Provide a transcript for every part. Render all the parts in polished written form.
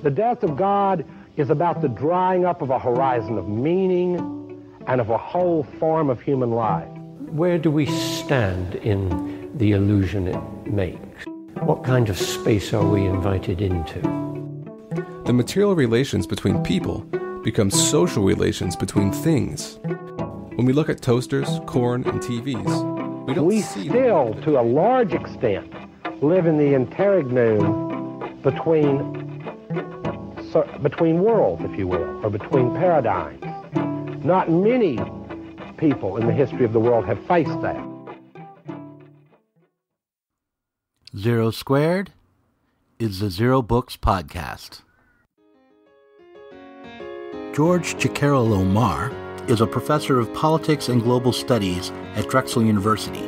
The death of God is about the drying up of a horizon of meaning and of a whole form of human life. Where do we stand in the illusion it makes? What kind of space are we invited into? The material relations between people become social relations between things. When we look at toasters, corn, and TVs, we don't see still, to a large extent, live in the interregnum between worlds, if you will, or between paradigms. Not many people in the history of the world have faced that. Zero Squared is the Zero Books podcast. George Ciccariello-Maher is a professor of politics and global studies at Drexel University.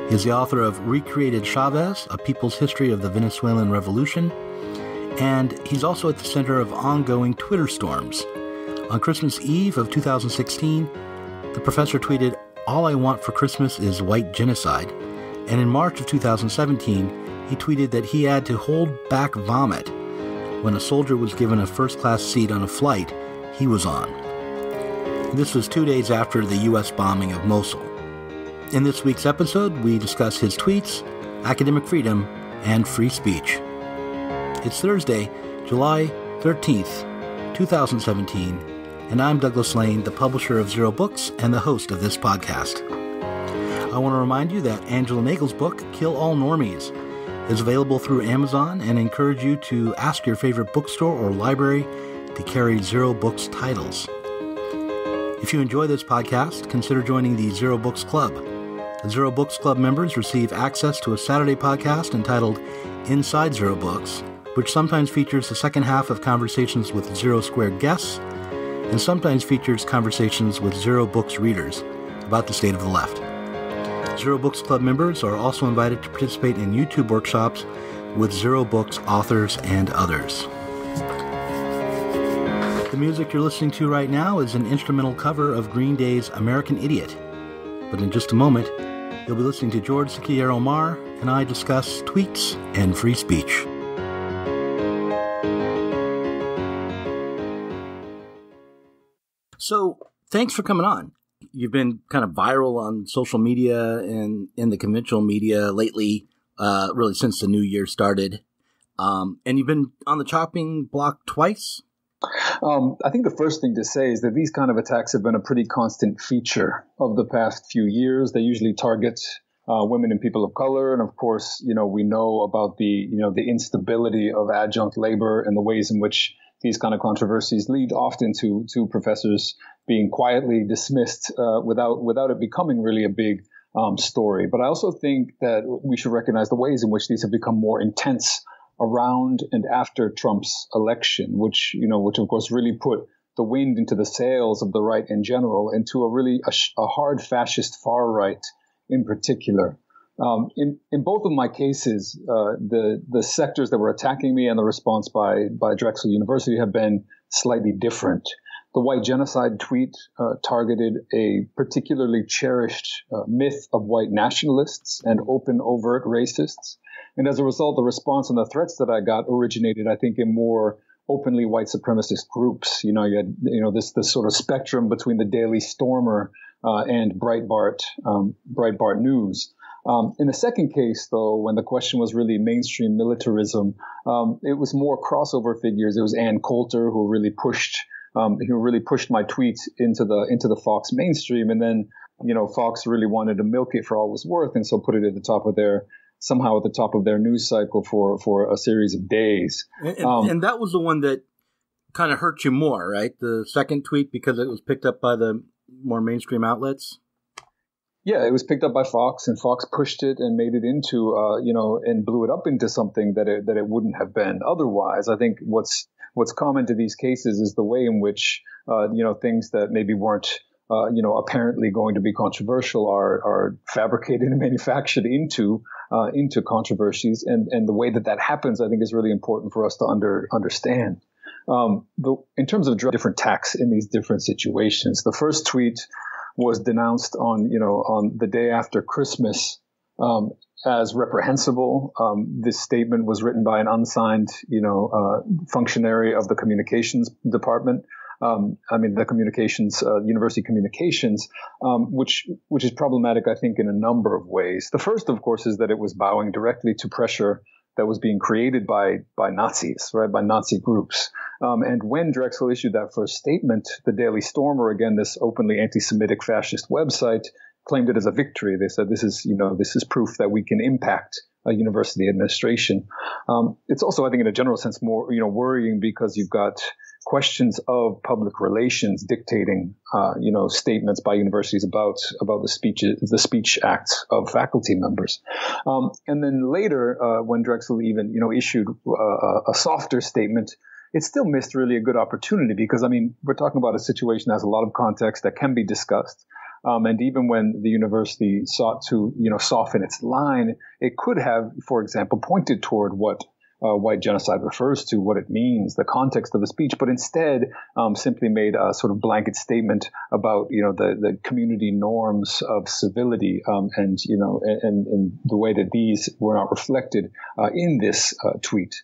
He is the author of Recreated Chavez, A People's History of the Venezuelan Revolution, and he's also at the center of ongoing Twitter storms. On Christmas Eve of 2016, the professor tweeted, "All I want for Christmas is white genocide," and in March of 2017, he tweeted that he had to hold back vomit when a soldier was given a first-class seat on a flight he was on. This was 2 days after the U.S. bombing of Mosul. In this week's episode, we discuss his tweets, academic freedom, and free speech. It's Thursday, July 13th, 2017, and I'm Douglas Lane, the publisher of Zero Books and the host of this podcast. I want to remind you that Angela Nagle's book, Kill All Normies, is available through Amazon and encourage you to ask your favorite bookstore or library to carry Zero Books titles. If you enjoy this podcast, consider joining the Zero Books Club. The Zero Books Club members receive access to a Saturday podcast entitled Inside Zero Books, which sometimes features the second half of conversations with Zero Squared guests, and sometimes features conversations with Zero Books readers about the state of the left. Zero Books Club members are also invited to participate in YouTube workshops with Zero Books authors and others. The music you're listening to right now is an instrumental cover of Green Day's American Idiot. But in just a moment, you'll be listening to George Ciccariello-Maher and I discuss tweets and free speech. So, thanks for coming on. You've been kind of viral on social media and in the conventional media lately, really since the new year started. And you've been on the chopping block twice? I think the first thing to say is that these kind of attacks have been a pretty constant feature of the past few years. They usually target women and people of color. And of course, we know about the instability of adjunct labor and the ways in which these kind of controversies lead often to professors being quietly dismissed without it becoming really a big story. But I also think that we should recognize the ways in which these have become more intense around and after Trump's election, which of course really put the wind into the sails of the right in general, and to a hard fascist far right in particular. In both of my cases, the sectors that were attacking me and the response by Drexel University have been slightly different. The white genocide tweet targeted a particularly cherished myth of white nationalists and open, overt racists. And as a result, the response and the threats that I got originated, I think, in more openly white supremacist groups. You had this sort of spectrum between the Daily Stormer and Breitbart News. In the second case, though, when the question was really mainstream militarism, it was more crossover figures. It was Ann Coulter who really pushed my tweets into the Fox mainstream, and then Fox really wanted to milk it for all it was worth, and so put it at the top of their news cycle for a series of days. And that was the one that kind of hurt you more, right? The second tweet, because it was picked up by the more mainstream outlets. Yeah, it was picked up by Fox, and Fox pushed it and made it into, and blew it up into something that it wouldn't have been otherwise. I think what's common to these cases is the way in which, things that maybe weren't, apparently going to be controversial are fabricated and manufactured into controversies. And the way that happens, I think, is really important for us to understand. In terms of different attacks in these different situations, the first tweet was denounced on the day after Christmas, as reprehensible. This statement was written by an unsigned, functionary of the communications department. The communications, university communications, which is problematic, I think, in a number of ways. The first, of course, is that it was bowing directly to pressure that was being created by Nazis, right, by Nazi groups. And when Drexel issued that first statement, the Daily Stormer, again, this openly anti-Semitic fascist website, claimed it as a victory. They said this is proof that we can impact a university administration. It's also, I think, in a general sense, more worrying because you've got questions of public relations dictating statements by universities about the speech acts of faculty members. And then later, when Drexel even issued a softer statement, it still missed really a good opportunity because, we're talking about a situation that has a lot of context that can be discussed. And even when the university sought to, soften its line, it could have, for example, pointed toward what white genocide refers to, what it means, the context of the speech, but instead simply made a sort of blanket statement about, the community norms of civility, and the way that these were not reflected in this tweet.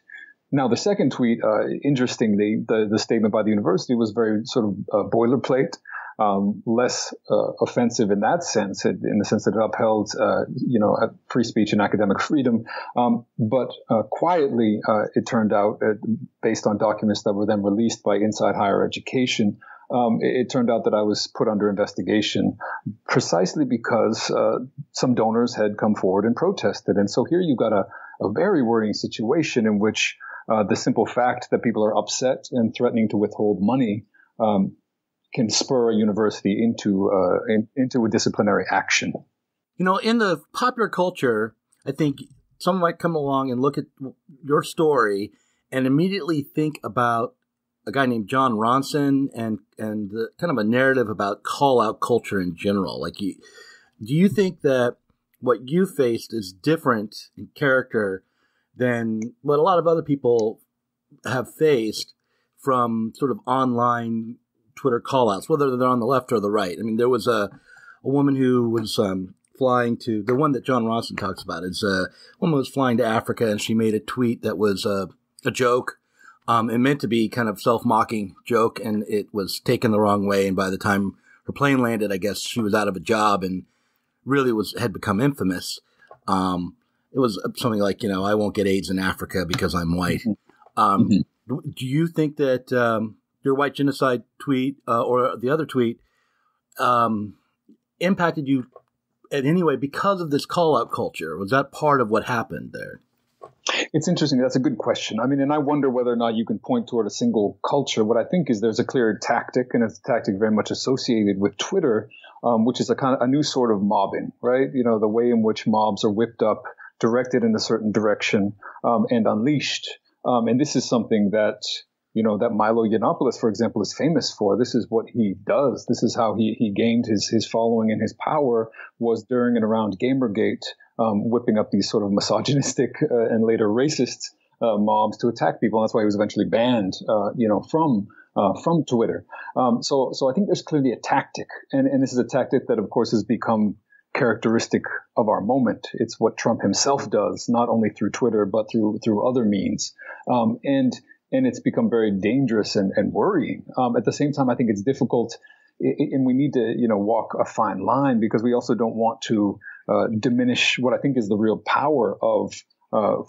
Now, the second tweet, interestingly, the statement by the university was very sort of boilerplate. Less offensive in that sense, in the sense that it upheld, free speech and academic freedom. But quietly, it turned out, based on documents that were then released by Inside Higher Education, it turned out that I was put under investigation precisely because some donors had come forward and protested. And so here you got a very worrying situation in which the simple fact that people are upset and threatening to withhold money can spur a university into a disciplinary action. In the popular culture, I think someone might come along and look at your story and immediately think about a guy named John Ronson and the kind of a narrative about call-out culture in general. Do you think that what you faced is different in character than what a lot of other people have faced from sort of online Twitter call-outs, whether they're on the left or the right? There was a woman who was flying to, the one that John Ronson talks about, is a woman was flying to Africa, and she made a tweet that was a joke. It meant to be kind of self-mocking joke, and it was taken the wrong way. And by the time her plane landed, I guess she was out of a job and really had become infamous. It was something like, I won't get AIDS in Africa because I'm white. Do you think that your white genocide tweet or the other tweet impacted you in any way because of this call-out culture? Was that part of what happened there? It's interesting. That's a good question. And I wonder whether or not you can point toward a single culture. What I think is there's a clear tactic, and it's a tactic very much associated with Twitter, which is a kind of a new sort of mobbing, right? The way in which mobs are whipped up, directed in a certain direction, and unleashed. And this is something that that Milo Yiannopoulos, for example, is famous for. This is what he does. This is how he gained his following and his power, was during and around Gamergate, whipping up these sort of misogynistic and later racist mobs to attack people. And that's why he was eventually banned, from Twitter. So I think there's clearly a tactic, and this is a tactic that, of course, has become characteristic of our moment. It's what Trump himself does, not only through Twitter but through other means, and it's become very dangerous and worrying. At the same time, I think it's difficult, and we need to walk a fine line, because we also don't want to diminish what I think is the real power of,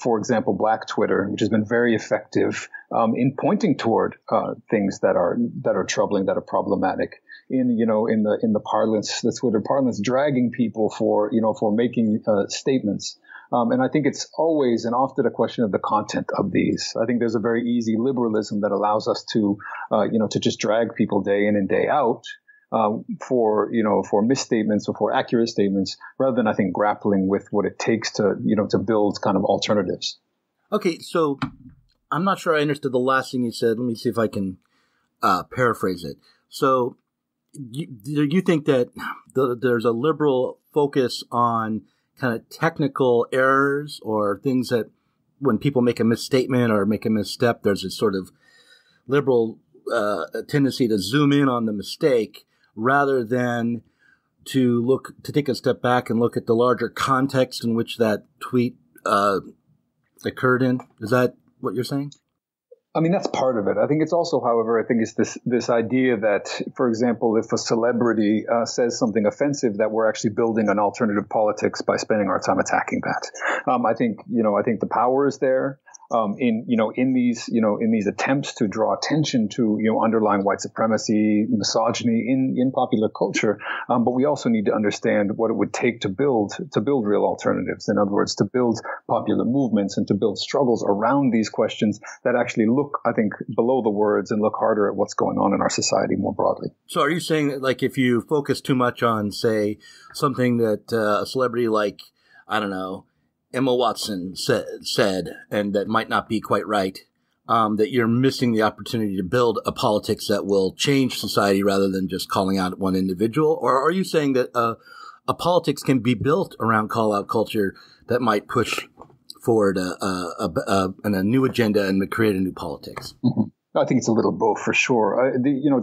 for example, Black Twitter, which has been very effective in pointing toward things that are troubling, that are problematic. In the parlance, the Twitter parlance, dragging people for making statements. And I think it's always and often a question of the content of these. I think there's a very easy liberalism that allows us to just drag people day in and day out for misstatements or for accurate statements, rather than, I think, grappling with what it takes to build kind of alternatives. Okay, so I'm not sure I understood the last thing you said. Let me see if I can paraphrase it. So you think that there's a liberal focus on kind of technical errors or things that when people make a misstatement or make a misstep, there's a sort of liberal tendency to zoom in on the mistake rather than to take a step back and look at the larger context in which that tweet occurred in. Is that what you're saying? I mean, that's part of it. I think it's also, however, I think it's this idea that, for example, if a celebrity says something offensive, that we're actually building an alternative politics by spending our time attacking that. I think the power is there. In these attempts to draw attention to, underlying white supremacy, misogyny in popular culture. But we also need to understand what it would take to build real alternatives. In other words, to build popular movements and to build struggles around these questions that actually look, I think, below the words and look harder at what's going on in our society more broadly. So are you saying that, like, if you focus too much on, say, something that a celebrity like, I don't know, Emma Watson said, and that might not be quite right, that you're missing the opportunity to build a politics that will change society rather than just calling out one individual? Or are you saying that a politics can be built around call-out culture that might push forward a new agenda and create a new politics? Mm-hmm. I think it's a little both for sure.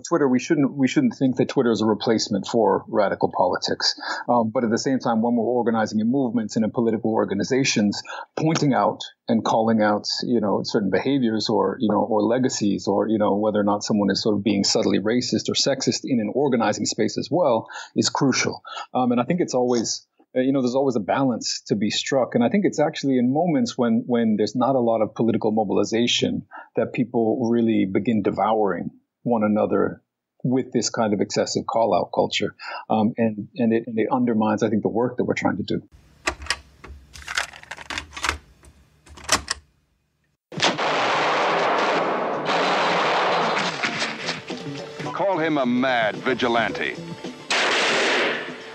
Twitter, we shouldn't think that Twitter is a replacement for radical politics. But at the same time, when we're organizing in movements and in political organizations, pointing out and calling out, certain behaviors or legacies or, whether or not someone is sort of being subtly racist or sexist in an organizing space as well is crucial. And I think it's always, there's always a balance to be struck. And I think it's actually in moments when there's not a lot of political mobilization that people really begin devouring one another with this kind of excessive call-out culture. And it undermines, I think, the work that we're trying to do. Call him a mad vigilante.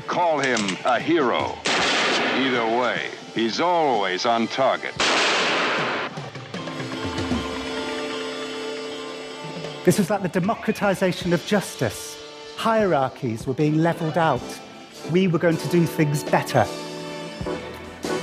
Call him a hero. Either way, he's always on target. This was like the democratization of justice. Hierarchies were being leveled out. We were going to do things better.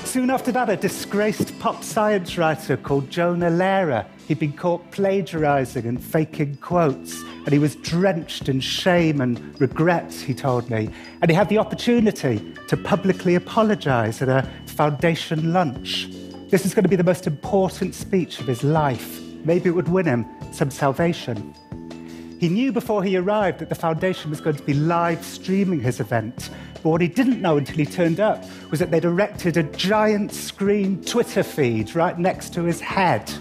Soon after that, a disgraced pop science writer called Jonah Lehrer, he'd been caught plagiarizing and faking quotes, and he was drenched in shame and regret, he told me. And he had the opportunity to publicly apologize at a foundation lunch. This is going to be the most important speech of his life. Maybe it would win him some salvation. He knew before he arrived that the foundation was going to be live streaming his event. But what he didn't know until he turned up was that they'd erected a giant screen Twitter feed right next to his head.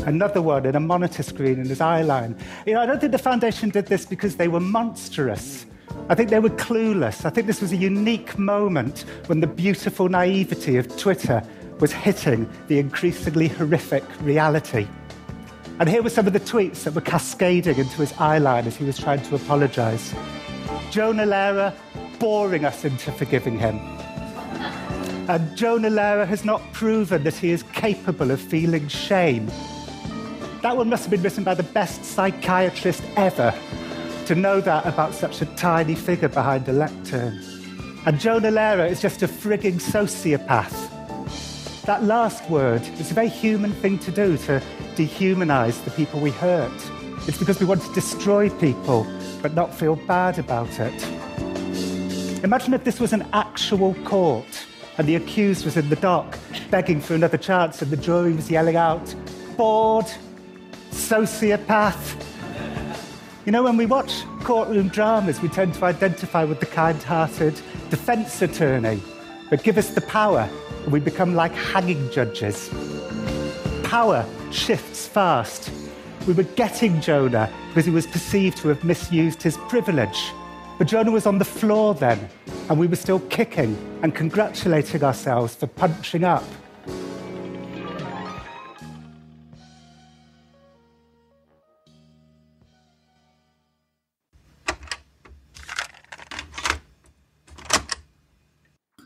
Another one in a monitor screen in his eye line. I don't think the foundation did this because they were monstrous. I think they were clueless. I think this was a unique moment when the beautiful naivety of Twitter was hitting the increasingly horrific reality. And here were some of the tweets that were cascading into his eye line as he was trying to apologize. Jonah Lehrer boring us into forgiving him. And Jonah Lehrer has not proven that he is capable of feeling shame. That one must have been written by the best psychiatrist ever to know that about such a tiny figure behind a lectern. And Jonah Lehrer is just a frigging sociopath. That last word is a very human thing to do, to dehumanize the people we hurt. It's because we want to destroy people, but not feel bad about it. Imagine if this was an actual court, and the accused was in the dock, begging for another chance, and the jury was yelling out, bored, sociopath. When we watch courtroom dramas, we tend to identify with the kind-hearted defense attorney, but give us the power, and we become like hanging judges. Power shifts fast. We were getting Jonah because he was perceived to have misused his privilege. But Jonah was on the floor then, and we were still kicking and congratulating ourselves for punching up.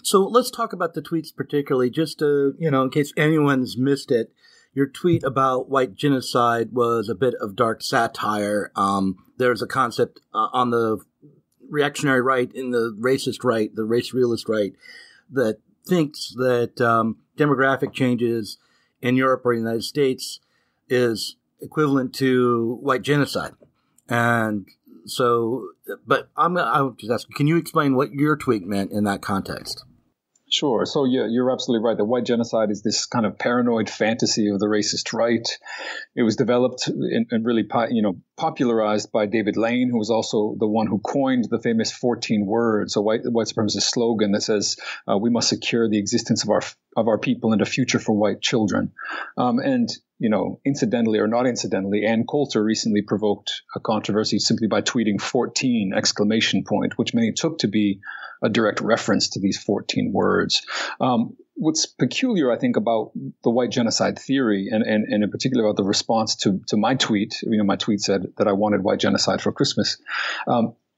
So let's talk about the tweets particularly, just to, in case anyone's missed it. Your tweet about white genocide was a bit of dark satire. There's a concept on the reactionary right and the racist right, the race realist right, that thinks that demographic changes in Europe or the United States is equivalent to white genocide. And But I'll just ask, can you explain what your tweet meant in that context? Sure. So yeah, you're absolutely right. The white genocide is this kind of paranoid fantasy of the racist right. It was developed and really, popularized by David Lane, who was also the one who coined the famous 14 words, a white supremacist slogan that says, "We must secure the existence of our people and a future for white children." Incidentally or not incidentally, Ann Coulter recently provoked a controversy simply by tweeting 14 ! Which many took to be a direct reference to these 14 words. What's peculiar, I think, about the white genocide theory, and in particular about the response to my tweet, my tweet said that I wanted white genocide for Christmas,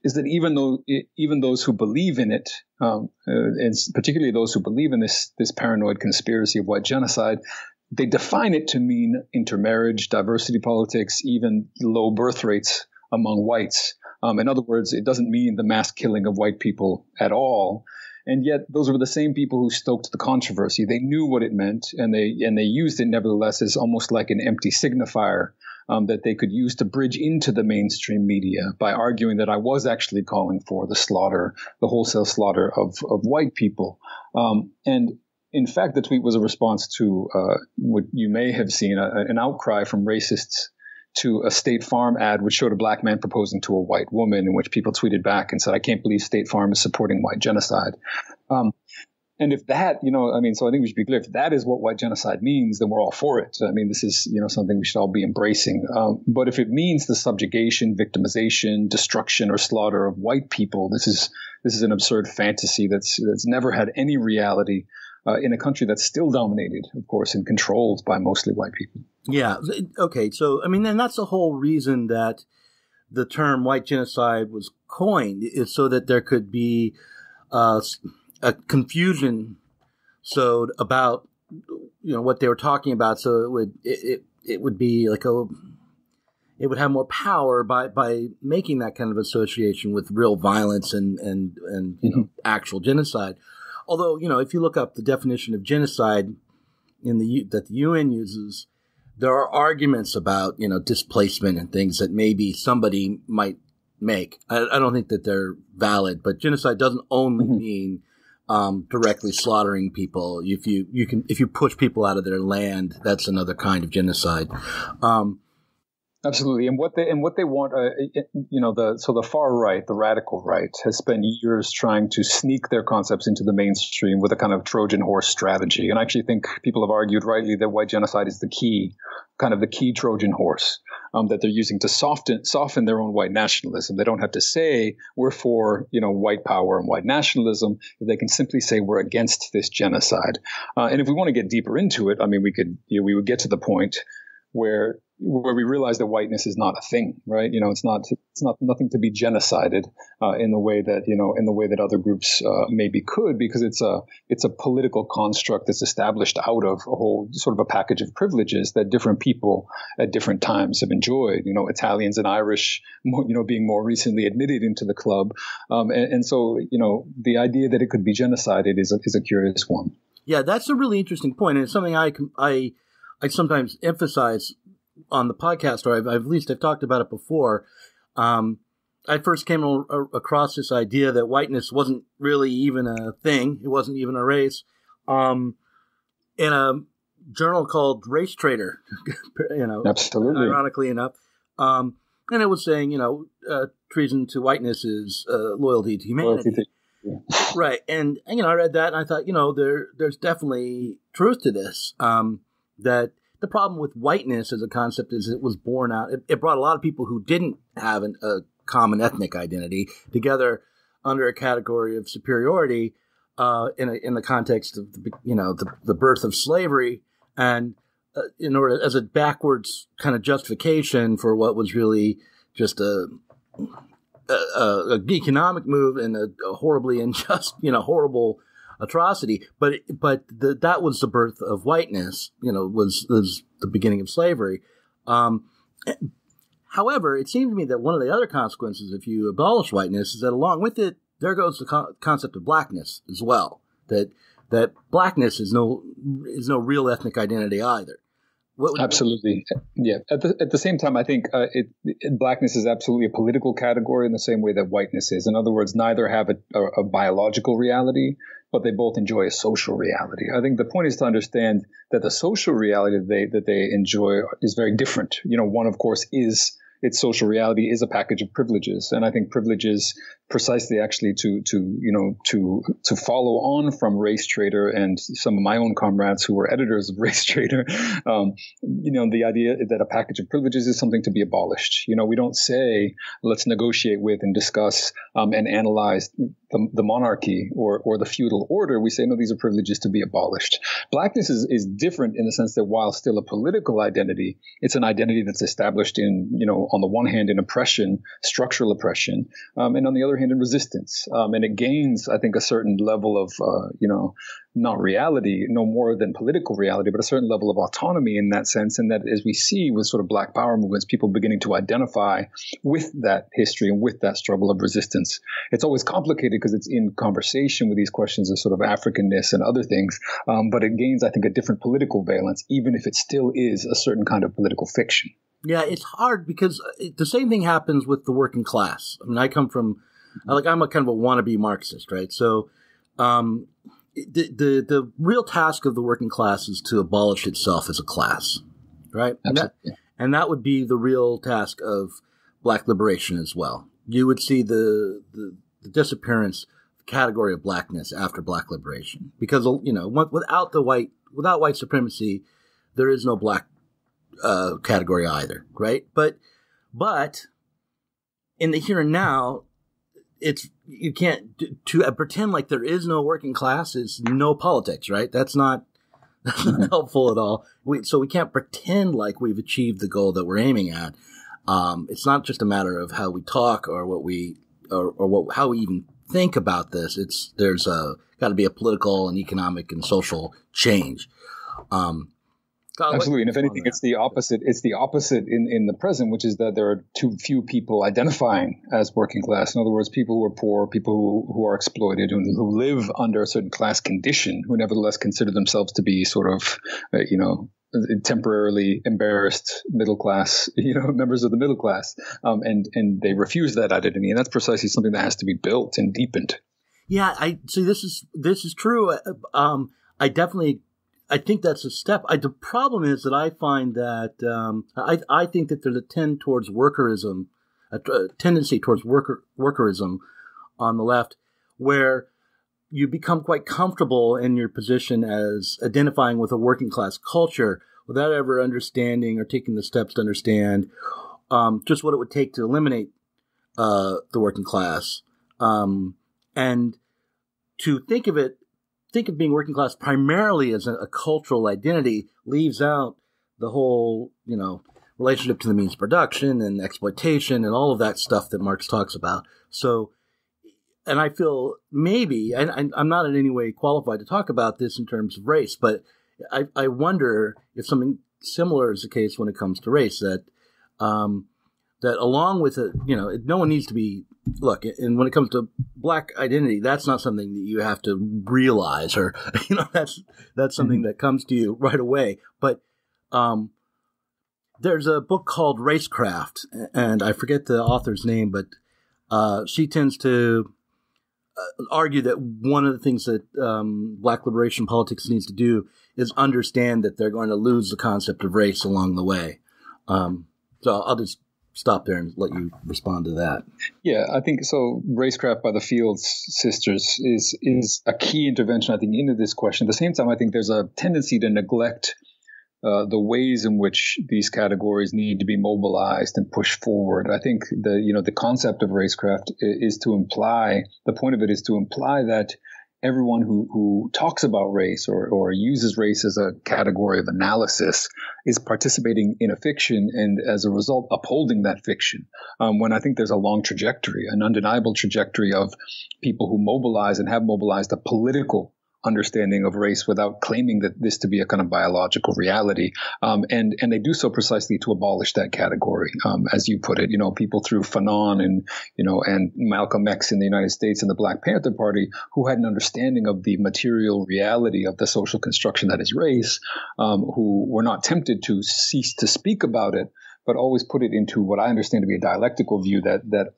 is that even those who believe in it, and particularly those who believe in this paranoid conspiracy of white genocide, they define it to mean intermarriage, diversity politics, even low birth rates among whites. In other words, it doesn't mean the mass killing of white people at all. And yet those were the same people who stoked the controversy. They knew what it meant, and they used it nevertheless as almost like an empty signifier that they could use to bridge into the mainstream media by arguing that I was actually calling for the wholesale slaughter of white people. And in fact, the tweet was a response to what you may have seen, an outcry from racists to a State Farm ad which showed a black man proposing to a white woman, in which people tweeted back and said, "I can't believe State Farm is supporting white genocide." And if that, so I think we should be clear, if that is what white genocide means, then we're all for it. I mean, this is, something we should all be embracing. But if it means the subjugation, victimization, destruction, or slaughter of white people, this is an absurd fantasy that's never had any reality in a country that's still dominated, of course, and controlled by mostly white people. Yeah. Okay. So, and that's the whole reason that the term white genocide was coined, is so that there could be a confusion about, what they were talking about. So it would be like it would have more power by making that kind of association with real violence and actual genocide. Although, if you look up the definition of genocide that the UN uses, there are arguments about, displacement and things that maybe somebody might make. I don't think that they're valid, but genocide doesn't only mean directly slaughtering people. If you push people out of their land, that's another kind of genocide. Absolutely, and what they want, the far right, the radical right, has spent years trying to sneak their concepts into the mainstream with a kind of Trojan horse strategy. And I actually think people have argued rightly that white genocide is the key Trojan horse that they're using to soften their own white nationalism. They don't have to say we're for white power and white nationalism. They can simply say we're against this genocide. And if we want to get deeper into it, we would get to the point where we realize that whiteness is not a thing, right? It's not nothing to be genocided in the way that other groups maybe could, because it's a political construct that's established out of a whole sort of a package of privileges that different people at different times have enjoyed. Italians and Irish, being more recently admitted into the club, and so the idea that it could be genocided is a curious one. Yeah, that's a really interesting point, and it's something I sometimes emphasize on the podcast, or I've talked about it before. I first came across this idea that whiteness wasn't really even a thing. It wasn't even a race. In a journal called Race Trader, Absolutely. Ironically enough. And it was saying, treason to whiteness is loyalty to humanity. Right. And I read that and I thought, there's definitely truth to this. That the problem with whiteness as a concept is it was born out. It brought a lot of people who didn't have a common ethnic identity together under a category of superiority in the context of the birth of slavery, and in order as a backwards kind of justification for what was really just a economic move and a horribly unjust, horrible atrocity, but that was the birth of whiteness. Was the beginning of slavery. However, it seemed to me that one of the other consequences, if you abolish whiteness, is that along with it, there goes the concept of blackness as well. That blackness is no real ethnic identity either. Absolutely. Yeah. At the same time, I think blackness is absolutely a political category in the same way that whiteness is. In other words, neither have a biological reality, but they both enjoy a social reality. I think the point is to understand that the social reality that they enjoy is very different. One, of course, is its social reality is a package of privileges. And I think privileges precisely actually to follow on from Race Trader and some of my own comrades who were editors of Race Trader, the idea that a package of privileges is something to be abolished. We don't say, let's negotiate with and discuss and analyze the monarchy or the feudal order. We say, no, these are privileges to be abolished. Blackness is different in the sense that while still a political identity, it's an identity that's established in, on the one hand, in oppression, structural oppression, and on the other hand, in resistance. And it gains, I think, a certain level of, not reality, no more than political reality, but a certain level of autonomy in that sense. And that, as we see with sort of Black Power movements, people beginning to identify with that history and with that struggle of resistance. It's always complicated because it's in conversation with these questions of sort of Africanness and other things. But it gains, I think, a different political valence, even if it still is a certain kind of political fiction. Yeah, it's hard because the same thing happens with the working class. I mean, I'm a kind of a wannabe Marxist, right? So, the real task of the working class is to abolish itself as a class, right? And that would be the real task of Black liberation as well. You would see the disappearance of the category of blackness after Black liberation, because without white supremacy, there is no Black category either, right? But in the here and now, you can't to pretend like there is no working class is no politics, right? That's not helpful at all. So we can't pretend like we've achieved the goal that we're aiming at. It's not just a matter of how we talk or how we even think about this. There's got to be a political and economic and social change. Absolutely. And if anything, it's the opposite. It's the opposite in the present, which is that there are too few people identifying as working class. In other words, people who are poor, people who are exploited, and who live under a certain class condition, who nevertheless consider themselves to be sort of, temporarily embarrassed middle class, members of the middle class. And they refuse that identity. And that's precisely something that has to be built and deepened. Yeah, I see. This is true. I think that's a step. The problem is that I find that I think that there's a tendency towards workerism on the left, where you become quite comfortable in your position as identifying with a working class culture without ever understanding or taking the steps to understand just what it would take to eliminate the working class, and to think of being working class primarily as a cultural identity leaves out the whole, relationship to the means of production and exploitation and all of that stuff that Marx talks about. So, and I feel maybe, and I'm not in any way qualified to talk about this in terms of race, but I wonder if something similar is the case when it comes to race, that along with it, no one needs to be, look, and when it comes to Black identity, that's not something that you have to realize, or, that's something that comes to you right away. But there's a book called Racecraft, and I forget the author's name, but she tends to argue that one of the things that Black liberation politics needs to do is understand that they're going to lose the concept of race along the way. So I'll just stop there and let you respond to that. Yeah, I think so. Racecraft by the Fields sisters is a key intervention, I think, into this question. At the same time, I think there's a tendency to neglect the ways in which these categories need to be mobilized and pushed forward. I think the concept of racecraft is to imply, the point of it is to imply that everyone who talks about race or uses race as a category of analysis is participating in a fiction, and as a result upholding that fiction. When I think there's a long trajectory, an undeniable trajectory of people who mobilize and have mobilized a political understanding of race without claiming that this to be a kind of biological reality. And they do so precisely to abolish that category. As you put it, people through Fanon and Malcolm X in the United States and the Black Panther Party who had an understanding of the material reality of the social construction that is race, who were not tempted to cease to speak about it, but always put it into what I understand to be a dialectical view that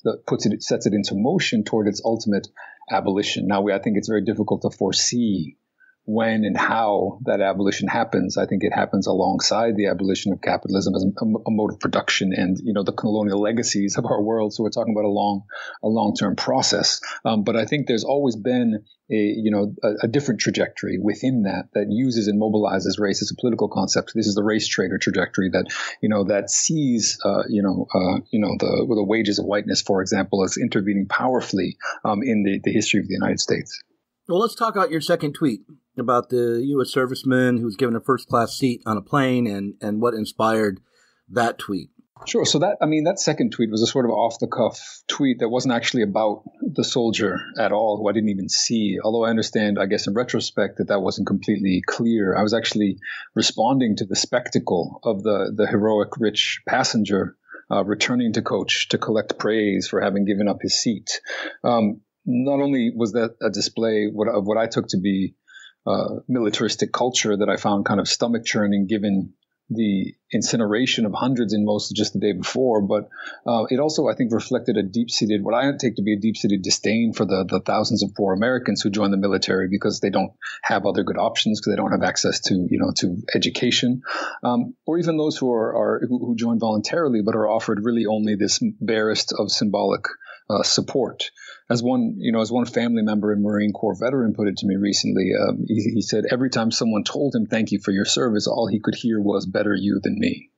sets it into motion toward its ultimate abolition. Now, I think it's very difficult to foresee when and how that abolition happens. I think it happens alongside the abolition of capitalism as a mode of production and, the colonial legacies of our world. So we're talking about a long-term process. But I think there's always been a different trajectory within that uses and mobilizes race as a political concept. This is the race trader trajectory that sees, the wages of whiteness, for example, as intervening powerfully in the history of the United States. Well, let's talk about your second tweet about the U.S. serviceman who was given a first-class seat on a plane and what inspired that tweet. Sure. So that second tweet was a sort of off-the-cuff tweet that wasn't actually about the soldier at all, who I didn't even see. Although I understand, I guess in retrospect, that wasn't completely clear. I was actually responding to the spectacle of the heroic rich passenger returning to coach to collect praise for having given up his seat. Not only was that a display of what I took to be militaristic culture that I found kind of stomach churning given the incineration of hundreds in most just the day before, but it also, I think, reflected what I take to be a deep-seated disdain for the thousands of poor Americans who join the military because they don't have other good options, because they don't have access to education, or even those who join voluntarily but are offered really only this barest of symbolic support. As one family member and Marine Corps veteran put it to me recently, he said every time someone told him thank you for your service, all he could hear was better you than me.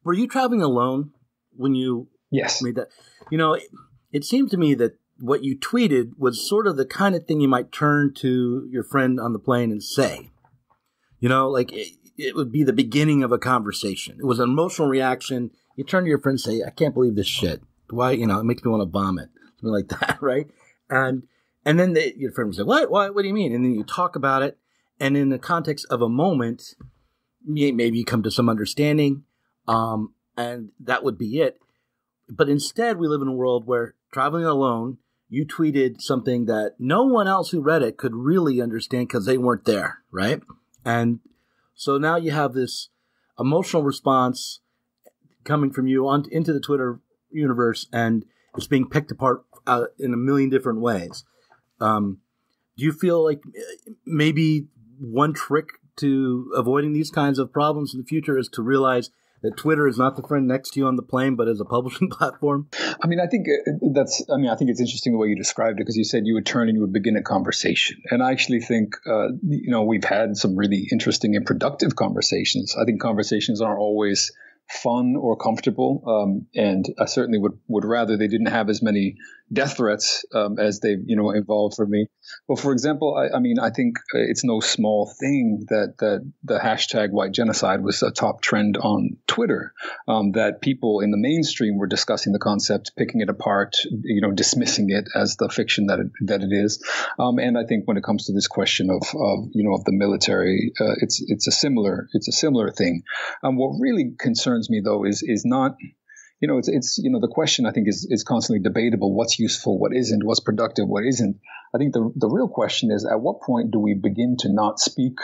Were you traveling alone when you Yes. made that? It seemed to me that what you tweeted was sort of the kind of thing you might turn to your friend on the plane and say. It would be the beginning of a conversation. It was an emotional reaction. You turn to your friend and say, I can't believe this shit. Why, it makes me want to vomit. Something like that, right? And then your friend would say, what do you mean? And then you talk about it. And in the context of a moment, maybe you come to some understanding, and that would be it. But instead, we live in a world where traveling alone, you tweeted something that no one else who read it could really understand because they weren't there, right? And so now you have this emotional response coming from you into the Twitter universe, and it's being picked apart in a million different ways. Do you feel like maybe one trick to avoiding these kinds of problems in the future is to realize that Twitter is not the friend next to you on the plane, but is a publishing platform? I think it's interesting the way you described it, because you said you would turn and you would begin a conversation. And I actually think, we've had some really interesting and productive conversations. I think conversations aren't always fun or comfortable. And I certainly would rather they didn't have as many death threats as they've, involved for me. But for example, I think it's no small thing that the hashtag white genocide was a top trend on Twitter, that people in the mainstream were discussing the concept, picking it apart, dismissing it as the fiction that it is. And I think when it comes to this question of the military, it's a similar thing. What really concerns me though is not, the question I think is constantly debatable. What's useful? What isn't? What's productive? What isn't? I think the real question is, at what point do we begin to not speak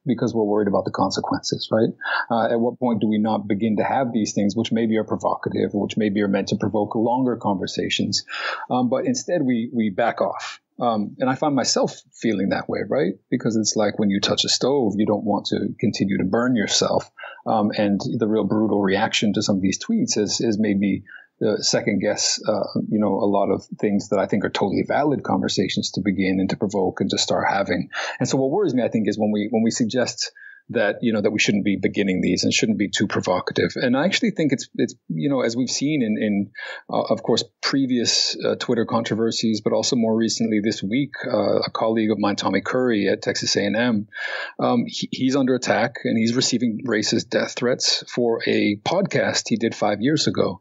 because we're worried about the consequences, right? At what point do we not begin to have these things, which maybe are provocative, or which maybe are meant to provoke longer conversations, but instead we back off. And I find myself feeling that way, right? Because it's like when you touch a stove, you don't want to continue to burn yourself. And the real brutal reaction to some of these tweets has made me second guess, a lot of things that I think are totally valid conversations to begin and to provoke and to start having. And so what worries me, I think, is when we suggest that we shouldn't be beginning these and shouldn't be too provocative. And I actually think it's as we've seen in of course previous Twitter controversies, but also more recently this week, a colleague of mine, Tommy Curry at Texas A&M, he's under attack and he's receiving racist death threats for a podcast he did 5 years ago.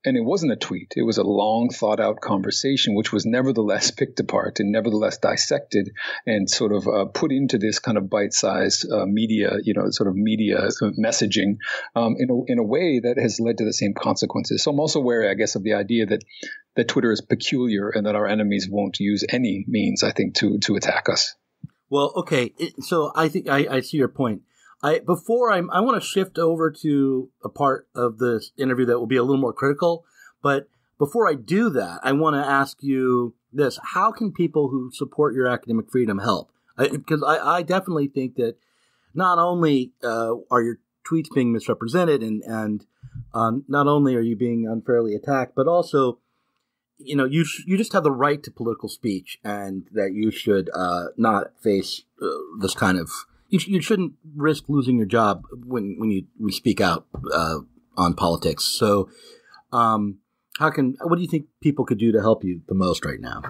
And it wasn't a tweet. It was a long thought out conversation, which was nevertheless picked apart and nevertheless dissected and sort of put into this kind of bite-sized media, sort of media messaging in a way that has led to the same consequences. So I'm also wary, I guess, of the idea that Twitter is peculiar and that our enemies won't use any means, I think, to attack us. Well, okay. So I think I see your point. I want to shift over to a part of this interview that will be a little more critical. But before I do that, I want to ask you this. How can people who support your academic freedom help? Because I definitely think that not only are your tweets being misrepresented and not only are you being unfairly attacked, but also, you just have the right to political speech, and that you should not face this kind of. You shouldn't risk losing your job when we speak out on politics. So, what do you think people could do to help you the most right now?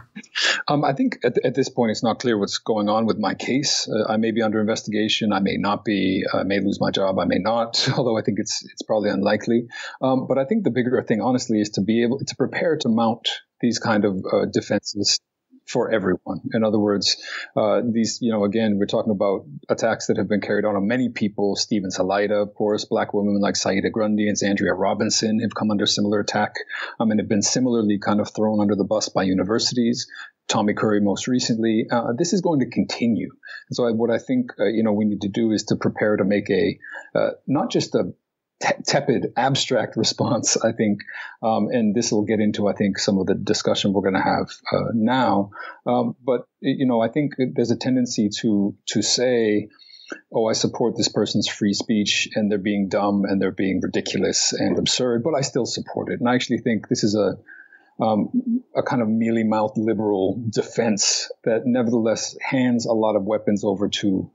I think at this point, it's not clear what's going on with my case. I may be under investigation. I may not be. I may lose my job. I may not, although I think it's probably unlikely. But I think the bigger thing, honestly, is to be able to prepare to mount these kind of defenses for everyone. In other words, these, again, we're talking about attacks that have been carried on many people. Stephen Salaita, of course, Black women like Saida Grundy and Andrea Robinson have come under similar attack and have been similarly kind of thrown under the bus by universities. Tommy Curry most recently. This is going to continue. And so what I think, we need to do is to prepare to make not just a tepid, abstract response, I think, and this will get into, I think, some of the discussion we're going to have now. But I think there's a tendency to say, "Oh, I support this person's free speech, and they're being dumb and they're being ridiculous and absurd, but I still support it." And I actually think this is a kind of mealy-mouthed liberal defense that nevertheless hands a lot of weapons over to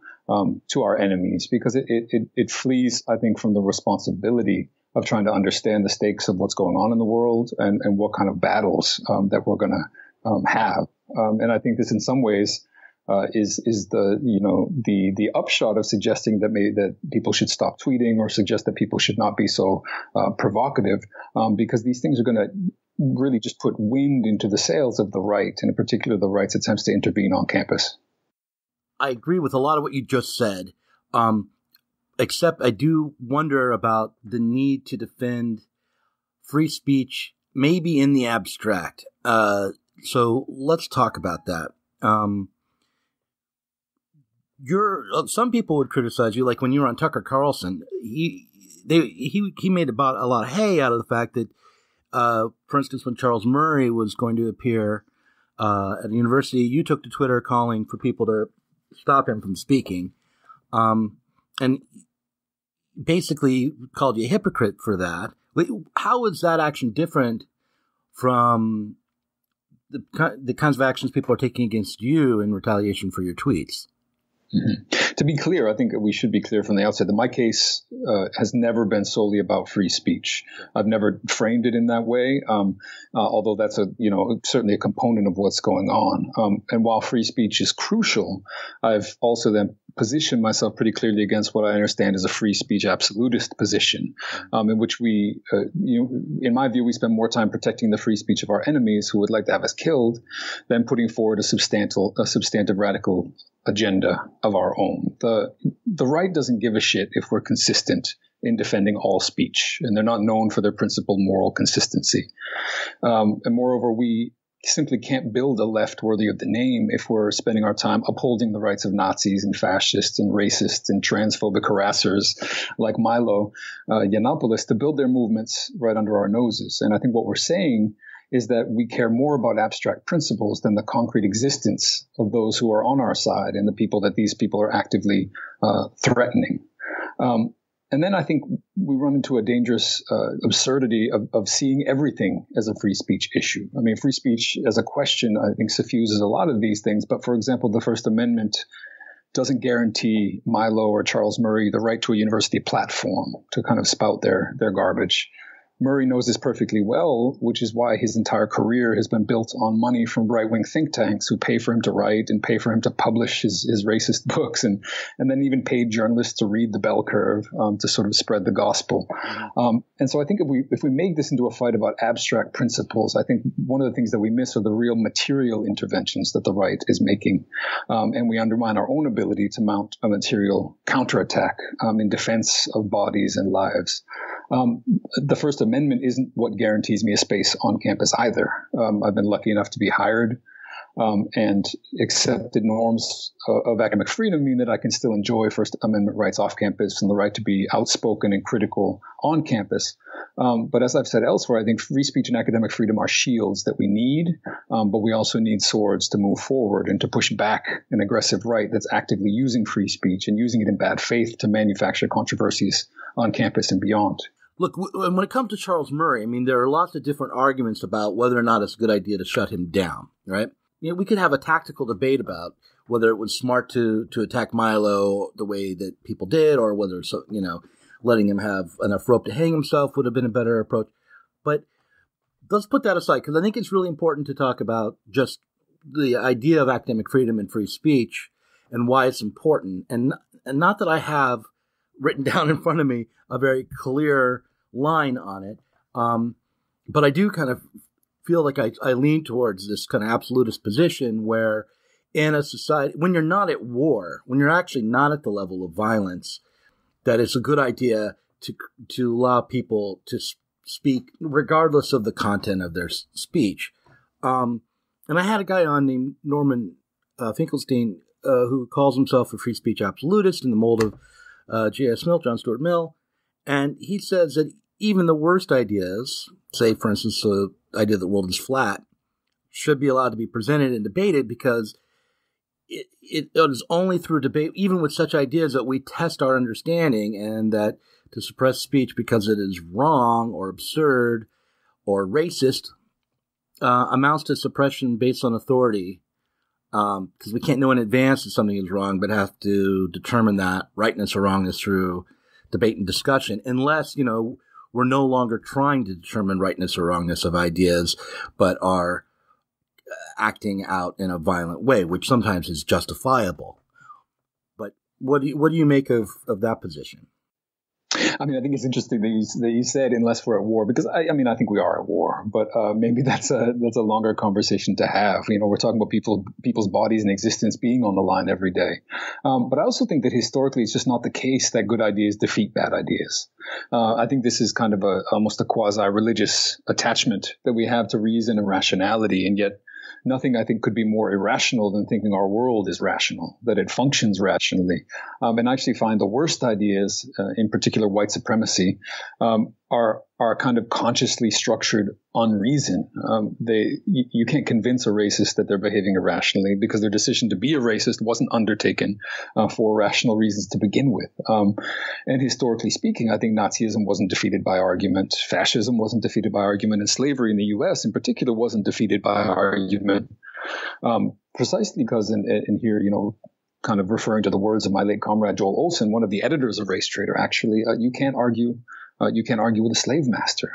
our enemies, because it flees, I think, from the responsibility of trying to understand the stakes of what's going on in the world and what kind of battles that we're going to have. And I think this, in some ways, is the upshot of suggesting that people should stop tweeting or suggest that people should not be so provocative, because these things are going to really just put wind into the sails of the right, and in particular the right's attempts to intervene on campus. I agree with a lot of what you just said, except I do wonder about the need to defend free speech, maybe in the abstract. So let's talk about that. Some people would criticize you, like when you were on Tucker Carlson. He made about a lot of hay out of the fact that, for instance, when Charles Murray was going to appear at a university, you took to Twitter calling for people to stop him from speaking, and basically called you a hypocrite for that. How is that action different from the kinds of actions people are taking against you in retaliation for your tweets? Mm-hmm. To be clear, I think we should be clear from the outset that my case has never been solely about free speech. I've never framed it in that way, although that's certainly a component of what's going on. And while free speech is crucial, I've also then positioned myself pretty clearly against what I understand is a free speech absolutist position, in which we, in my view, we spend more time protecting the free speech of our enemies who would like to have us killed than putting forward a substantive radical agenda of our own. The right doesn't give a shit if we're consistent in defending all speech, and they're not known for their principled moral consistency. And moreover, we simply can't build a left worthy of the name if we're spending our time upholding the rights of Nazis and fascists and racists and transphobic harassers like Milo Yiannopoulos to build their movements right under our noses. And I think what we're saying is that we care more about abstract principles than the concrete existence of those who are on our side and the people that these people are actively threatening. And then I think we run into a dangerous absurdity of seeing everything as a free speech issue. I mean, free speech as a question, I think, suffuses a lot of these things. But for example, the First Amendment doesn't guarantee Milo or Charles Murray the right to a university platform to kind of spout their garbage. Murray knows this perfectly well, which is why his entire career has been built on money from right-wing think tanks who pay for him to write and pay for him to publish his racist books, and then even paid journalists to read the bell curve to sort of spread the gospel. And so I think if we make this into a fight about abstract principles, I think one of the things that we miss are the real material interventions that the right is making, and we undermine our own ability to mount a material counterattack in defense of bodies and lives. The First Amendment isn't what guarantees me a space on campus either. I've been lucky enough to be hired, and accepted norms of academic freedom mean that I can still enjoy First Amendment rights off campus and the right to be outspoken and critical on campus. But as I've said elsewhere, I think free speech and academic freedom are shields that we need, but we also need swords to move forward and to push back an aggressive right that's actively using free speech and using it in bad faith to manufacture controversies on campus and beyond. Look, when it comes to Charles Murray, I mean, there are lots of different arguments about whether or not it's a good idea to shut him down, right? You know, we could have a tactical debate about whether it was smart to attack Milo the way that people did, or whether, letting him have enough rope to hang himself would have been a better approach. But let's put that aside, because I think it's really important to talk about just the idea of academic freedom and free speech and why it's important. And not that I have written down in front of me a very clear line on it, but I do kind of feel like I lean towards this kind of absolutist position where in a society, when you're not at war, when you're actually not at the level of violence, that it's a good idea to allow people to speak regardless of the content of their speech. And I had a guy on named Norman Finkelstein who calls himself a free speech absolutist in the mold of J.S. Mill, John Stuart Mill. And he says that even the worst ideas, say, for instance, the idea that the world is flat, should be allowed to be presented and debated because it is only through debate, even with such ideas, that we test our understanding, and that to suppress speech because it is wrong or absurd or racist amounts to suppression based on authority, because we can't know in advance that something is wrong, but have to determine that rightness or wrongness through debate and discussion, unless, we're no longer trying to determine rightness or wrongness of ideas, but are acting out in a violent way, which sometimes is justifiable. But what do you make of that position? I mean, I think it's interesting that you said unless we're at war, because I think we are at war, but maybe that's a longer conversation to have. We're talking about people's bodies and existence being on the line every day. But I also think that historically it's just not the case that good ideas defeat bad ideas. I think this is kind of almost a quasi-religious attachment that we have to reason and rationality, and yet nothing, I think, could be more irrational than thinking our world is rational, that it functions rationally. And I actually find the worst ideas, in particular white supremacy, are kind of consciously structured unreason. You can't convince a racist that they're behaving irrationally because their decision to be a racist wasn't undertaken for rational reasons to begin with. And historically speaking, I think Nazism wasn't defeated by argument. Fascism wasn't defeated by argument. And slavery in the U.S. in particular wasn't defeated by argument. Precisely because, and here, kind of referring to the words of my late comrade Joel Olson, one of the editors of Race Trader, actually, you can't argue with a slave master.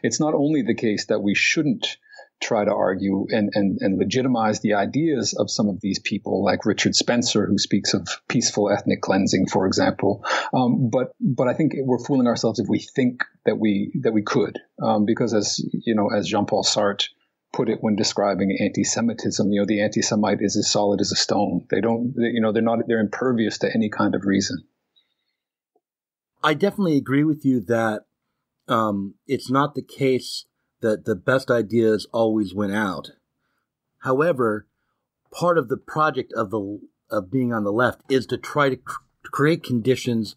It's not only the case that we shouldn't try to argue and legitimize the ideas of some of these people, like Richard Spencer, who speaks of peaceful ethnic cleansing, for example. But I think we're fooling ourselves if we think that we could, because as Jean-Paul Sartre put it when describing anti-Semitism, the anti-Semite is as solid as a stone. They're impervious to any kind of reason. I definitely agree with you that it's not the case that the best ideas always win out. However, part of the project of being on the left is to try to create conditions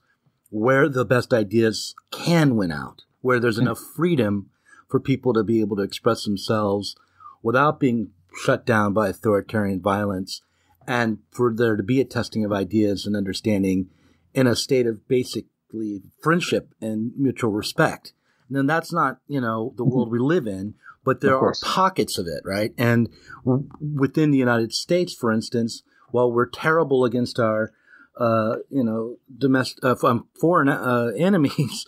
where the best ideas can win out, where there's enough freedom for people to be able to express themselves without being shut down by authoritarian violence, and for there to be a testing of ideas and understanding in a state of basically friendship and mutual respect. And then that's not, the world we live in, but there are pockets of it, right? And within the United States, for instance, while we're terrible against our, domestic, foreign enemies,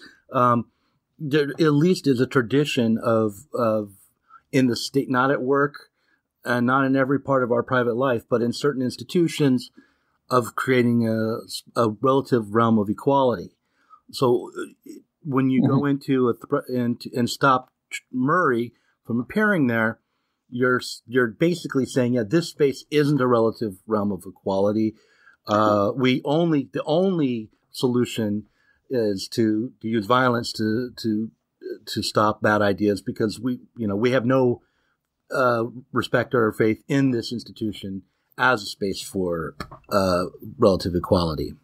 there at least is a tradition of in the state, not at work, and not in every part of our private life, but in certain institutions, of creating a relative realm of equality. So when you go into and stop Murray from appearing there, you're basically saying, yeah, this space isn't a relative realm of equality. The only solution is to use violence to stop bad ideas, because we have no respect or faith in this institution as a space for relative equality.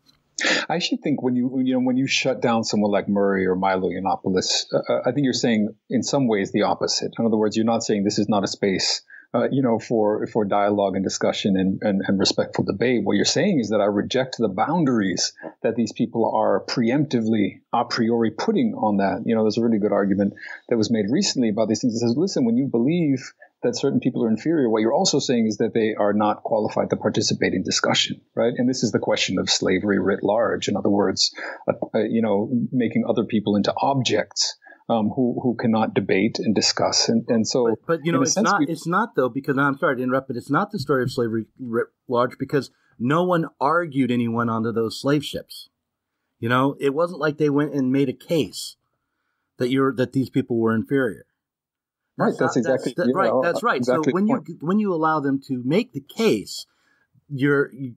I actually think when you shut down someone like Murray or Milo Yiannopoulos, I think you're saying in some ways the opposite. In other words, you're not saying this is not a space, for dialogue and discussion and respectful debate. What you're saying is that I reject the boundaries that these people are preemptively, a priori putting on that. There's a really good argument that was made recently about these things. It says, listen, when you believe that certain people are inferior, what you're also saying is that they are not qualified to participate in discussion, right? And this is the question of slavery writ large. In other words, making other people into objects who cannot debate and discuss. And so, but it's not though, because I'm sorry to interrupt, but it's not the story of slavery writ large, because no one argued anyone onto those slave ships. It wasn't like they went and made a case that these people were inferior. Right, that's exactly right. That's right. Exactly so when you allow them to make the case, and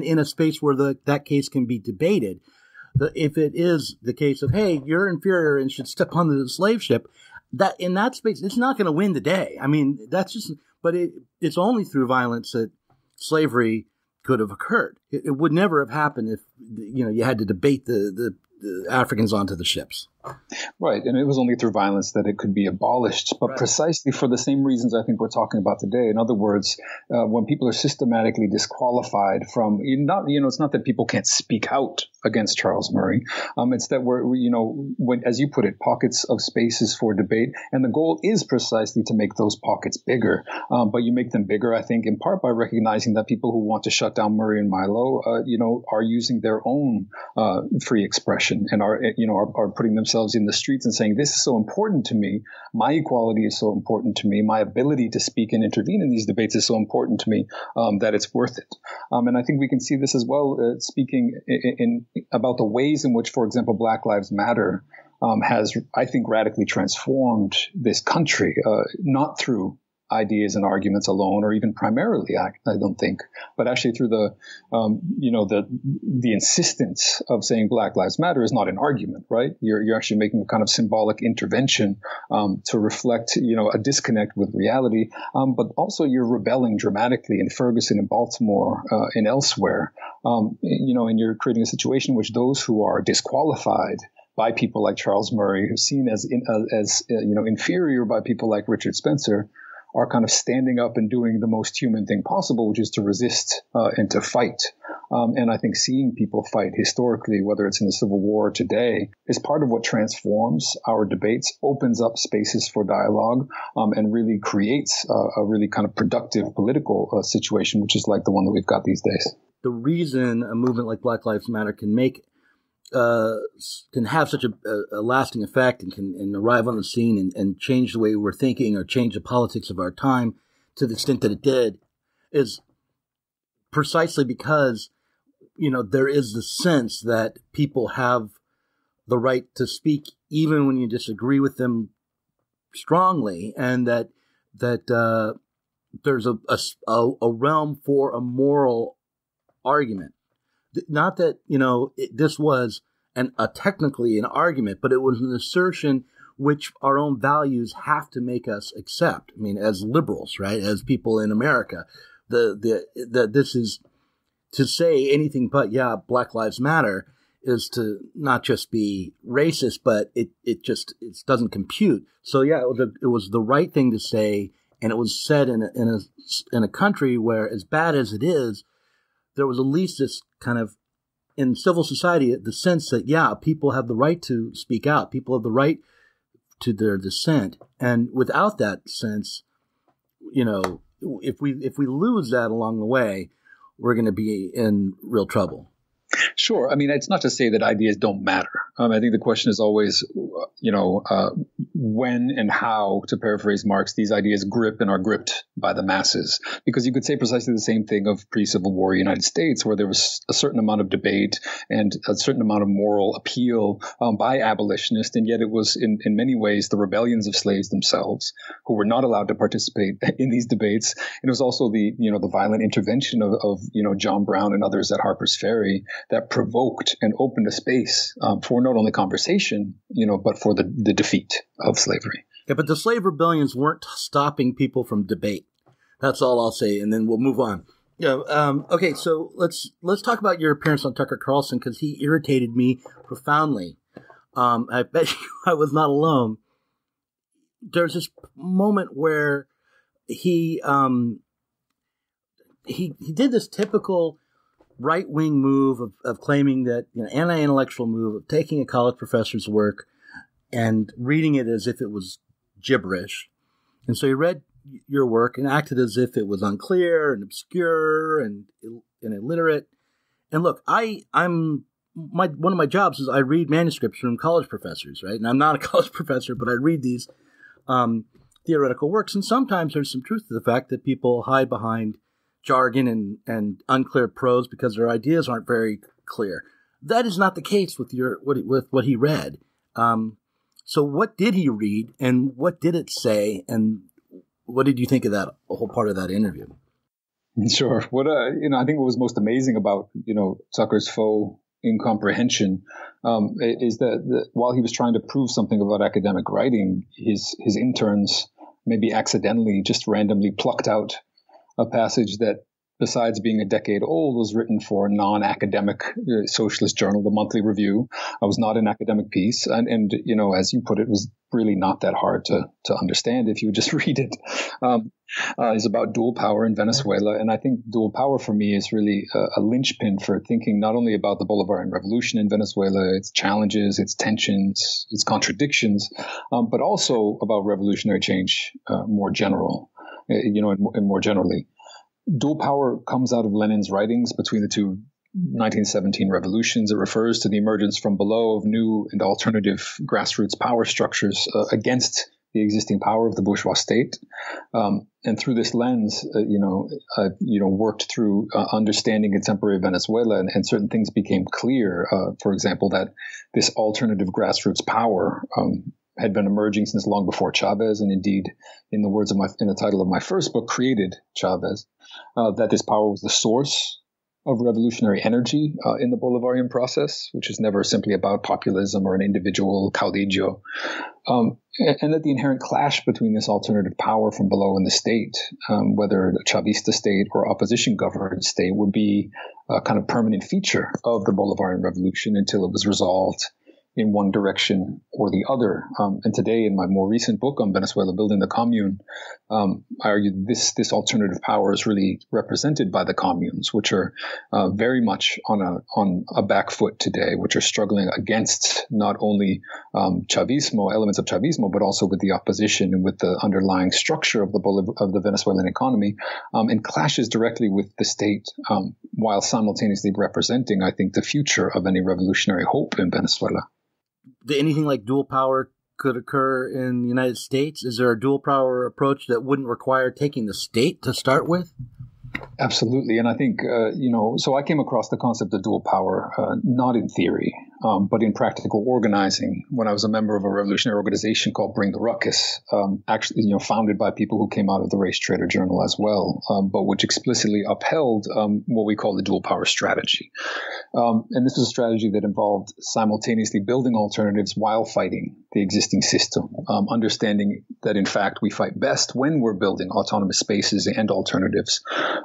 in a space where that case can be debated, if it is the case of, hey, you're inferior and should step on the slave ship, that in that space, it's not going to win the day. I mean, that's just. But it's only through violence that slavery could have occurred. It would never have happened if you had to debate the Africans onto the ships. Right. And it was only through violence that it could be abolished, but precisely for the same reasons I think we're talking about today. In other words, when people are systematically disqualified from, it's not that people can't speak out against Charles Murray. It's that when, as you put it, pockets of spaces for debate. And the goal is precisely to make those pockets bigger. But you make them bigger, I think, in part by recognizing that people who want to shut down Murray and Milo, are using their own free expression and are putting themselves in the streets and saying, this is so important to me. My equality is so important to me. My ability to speak and intervene in these debates is so important to me that it's worth it. And I think we can see this as well, speaking about the ways in which, for example, Black Lives Matter has, I think, radically transformed this country, not through ideas and arguments alone, or even primarily, I don't think, but actually through the insistence of saying Black Lives Matter is not an argument, right? You're actually making a kind of symbolic intervention to reflect, a disconnect with reality, but also you're rebelling dramatically in Ferguson, in Baltimore, and elsewhere, and you're creating a situation in which those who are disqualified by people like Charles Murray, who's seen as inferior by people like Richard Spencer, are kind of standing up and doing the most human thing possible, which is to resist and to fight. And I think seeing people fight historically, whether it's in the Civil War or today, is part of what transforms our debates, opens up spaces for dialogue, and really creates a really kind of productive political situation, which is like the one that we've got these days. The reason a movement like Black Lives Matter can have such a lasting effect and can arrive on the scene and change the way we're thinking or change the politics of our time to the extent that it did is precisely because, there is the sense that people have the right to speak even when you disagree with them strongly, and that there's a realm for a moral argument. Not that, this was technically an argument, but it was an assertion which our own values have to make us accept. I mean, as liberals, right? As people in America, this is to say anything but, Black Lives Matter is to not just be racist, but it doesn't compute. So it was the right thing to say, and it was said in a country where, as bad as it is, there was at least this kind of, in civil society, the sense that, people have the right to speak out. People have the right to their dissent. And without that sense, if we lose that along the way, we're going to be in real trouble. Sure. I mean, it's not to say that ideas don't matter. I think the question is always, when and how, to paraphrase Marx, these ideas grip and are gripped by the masses. Because you could say precisely the same thing of pre-Civil War United States, where there was a certain amount of debate and a certain amount of moral appeal by abolitionists, and yet it was in many ways the rebellions of slaves themselves who were not allowed to participate in these debates. And it was also the violent intervention of John Brown and others at Harper's Ferry that provoked and opened a space for not only conversation, but for the defeat of slavery. Yeah, but the slave rebellions weren't stopping people from debate. That's all I'll say, and then we'll move on. Okay, so let's talk about your appearance on Tucker Carlson, because he irritated me profoundly. I bet you I was not alone. There's this moment where he did this typical right-wing move of claiming that, anti-intellectual move of taking a college professor's work and reading it as if it was gibberish. And so he read your work and acted as if it was unclear and obscure and illiterate. And look, one of my jobs is I read manuscripts from college professors, right? And I'm not a college professor, but I read these theoretical works. And sometimes there's some truth to the fact that people hide behind jargon and unclear prose because their ideas aren't very clear. That is not the case with what he read. So what did he read, and what did it say, and what did you think of that whole part of that interview? Sure. What I think what was most amazing about Tucker's faux incomprehension is that while he was trying to prove something about academic writing, his interns maybe accidentally just randomly plucked out a passage that, besides being a decade old, was written for a non-academic socialist journal, the Monthly Review. It was not an academic piece. And as you put it, was really not that hard to understand if you just read it. It's about dual power in Venezuela. And I think dual power for me is really a linchpin for thinking not only about the Bolivarian Revolution in Venezuela, its challenges, its tensions, its contradictions, but also about revolutionary change more general, and more generally. Dual power comes out of Lenin's writings between the two 1917 revolutions. It refers to the emergence from below of new and alternative grassroots power structures against the existing power of the bourgeois state. And through this lens, worked through understanding contemporary Venezuela, and certain things became clear. For example, that this alternative grassroots power had been emerging since long before Chavez, and indeed, in the title of my first book, created Chavez. That this power was the source of revolutionary energy in the Bolivarian process, which is never simply about populism or an individual caudillo, and that the inherent clash between this alternative power from below in the state, whether the Chavista state or opposition-governed state, would be a kind of permanent feature of the Bolivarian Revolution until it was resolved in one direction or the other. And today, in my more recent book on Venezuela, Building the Commune, I argue this alternative power is really represented by the communes, which are very much on a back foot today, which are struggling against not only Chavismo, elements of Chavismo, but also with the opposition and with the underlying structure of the Venezuelan economy, and clashes directly with the state, while simultaneously representing, I think, the future of any revolutionary hope in Venezuela. Anything like dual power could occur in the United States? Is there a dual power approach that wouldn't require taking the state to start with? Absolutely. And I think, so I came across the concept of dual power, not in theory, but in practical organizing when I was a member of a revolutionary organization called Bring the Ruckus, actually, founded by people who came out of the Race Trader Journal as well, but which explicitly upheld what we call the dual power strategy. And this was a strategy that involved simultaneously building alternatives while fighting the existing system, understanding that, in fact, we fight best when we're building autonomous spaces and alternatives.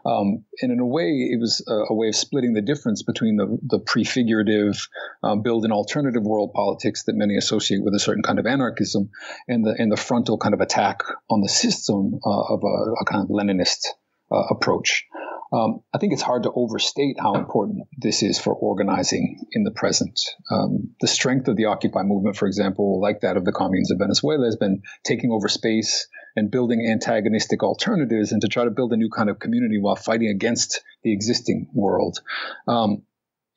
And in a way, it was a way of splitting the difference between the prefigurative, build an alternative world politics that many associate with a certain kind of anarchism, and the frontal kind of attack on the system of a kind of Leninist approach. I think it's hard to overstate how important this is for organizing in the present. The strength of the Occupy movement, for example, like that of the communes of Venezuela, has been taking over space and building antagonistic alternatives, and to try to build a new kind of community while fighting against the existing world.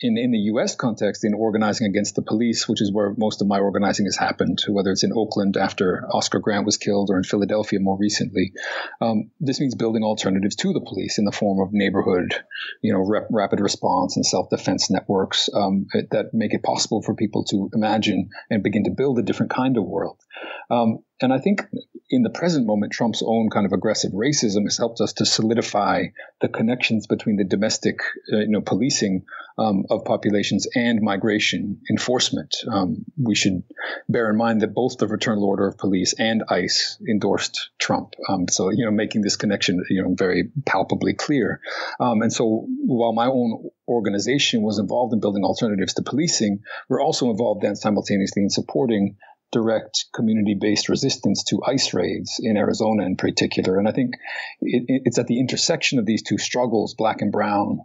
in the U.S. context, in organizing against the police, which is where most of my organizing has happened, whether it's in Oakland after Oscar Grant was killed or in Philadelphia more recently, this means building alternatives to the police in the form of neighborhood, rapid response and self-defense networks that make it possible for people to imagine and begin to build a different kind of world. And I think in the present moment, Trump's own kind of aggressive racism has helped us to solidify the connections between the domestic, policing of populations and migration enforcement. We should bear in mind that both the Fraternal Order of Police and ICE endorsed Trump. So making this connection, very palpably clear. And so while my own organization was involved in building alternatives to policing, we're also involved then simultaneously in supporting direct community-based resistance to ICE raids in Arizona in particular. And I think it's at the intersection of these two struggles, black and brown,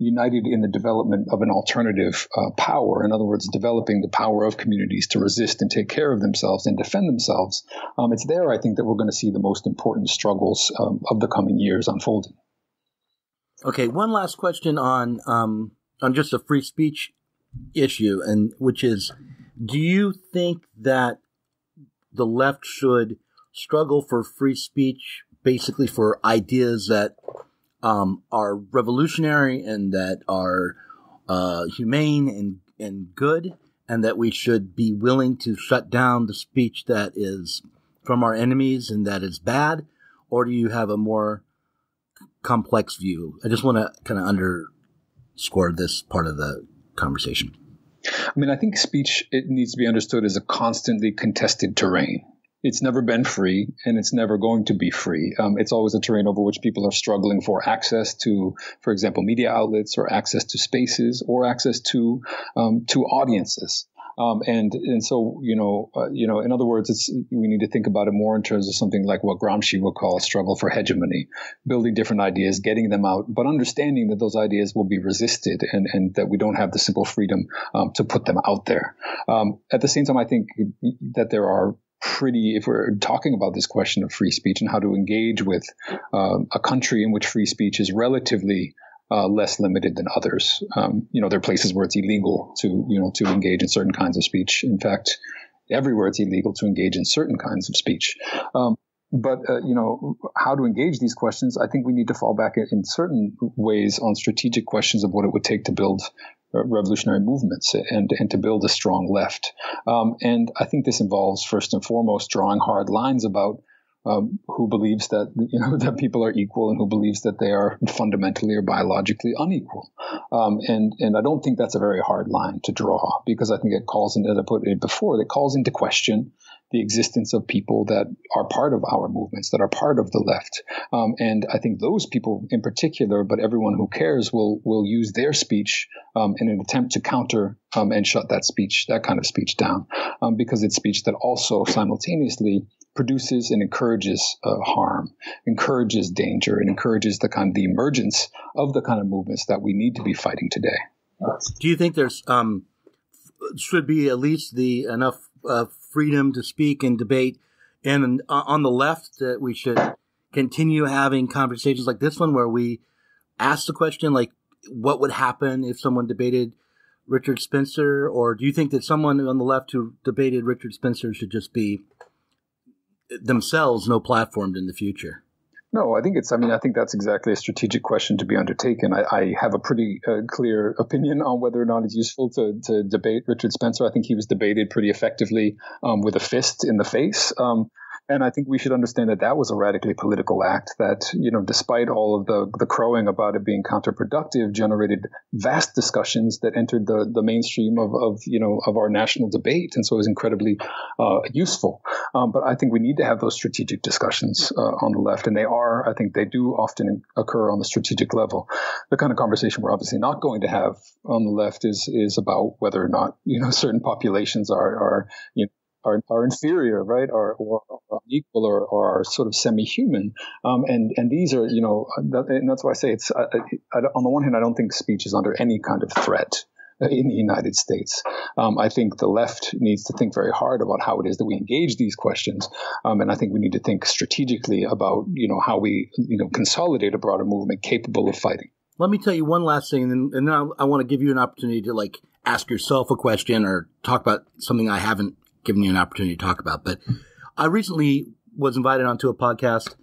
united in the development of an alternative power. In other words, developing the power of communities to resist and take care of themselves and defend themselves. It's there, I think, that we're going to see the most important struggles of the coming years unfolding. Okay, one last question on just a free speech issue, and which is, do you think that the left should struggle for free speech, basically for ideas that are revolutionary and that are humane and good, and that we should be willing to shut down the speech that is from our enemies and that is bad? Or do you have a more complex view? I just want to kind of underscore this part of the conversation. I mean, I think speech, it needs to be understood as a constantly contested terrain. It's never been free, and it's never going to be free. It's always a terrain over which people are struggling for access to, for example, media outlets, or access to spaces, or access to audiences. And so, in other words, we need to think about it more in terms of something like what Gramsci would call a struggle for hegemony, building different ideas, getting them out, but understanding that those ideas will be resisted and that we don't have the simple freedom to put them out there. At the same time, I think that there are if we're talking about this question of free speech and how to engage with a country in which free speech is relatively less limited than others. There are places where it's illegal to engage in certain kinds of speech. In fact, everywhere it's illegal to engage in certain kinds of speech. But how to engage these questions, I think we need to fall back in certain ways on strategic questions of what it would take to build revolutionary movements and to build a strong left. And I think this involves, first and foremost, drawing hard lines about who believes that that people are equal and who believes that they are fundamentally or biologically unequal. And I don't think that's a very hard line to draw, because I think it calls into, as I put it before, it calls into question the existence of people that are part of our movements, that are part of the left. And I think those people in particular, but everyone who cares, will use their speech in an attempt to counter and shut that kind of speech down, because it's speech that also simultaneously produces and encourages harm, encourages danger, and encourages the emergence of the kind of movements that we need to be fighting today. Do you think there's should be at least enough freedom to speak and debate, and on the left that we should continue having conversations like this one, where we ask the question, like, what would happen if someone debated Richard Spencer? Or do you think that someone on the left who debated Richard Spencer should just be themselves no platformed in the future? No, I think that's exactly a strategic question to be undertaken. I have a pretty clear opinion on whether or not it's useful to debate Richard Spencer. I think he was debated pretty effectively with a fist in the face. And I think we should understand that was a radically political act that, despite all of the crowing about it being counterproductive, generated vast discussions that entered the mainstream of our national debate. And so it was incredibly useful. But I think we need to have those strategic discussions on the left. And I think they do often occur on the strategic level. The kind of conversation we're obviously not going to have on the left is about whether or not, certain populations are inferior, right, or equal, or are sort of semi-human, and these are, and that's why I say it's. On the one hand, I don't think speech is under any kind of threat in the United States. I think the left needs to think very hard about how it is that we engage these questions, and I think we need to think strategically about how we consolidate a broader movement capable of fighting. Let me tell you one last thing, and then I want to give you an opportunity to like ask yourself a question or talk about something I haven't given you an opportunity to talk about. But I recently was invited onto a podcast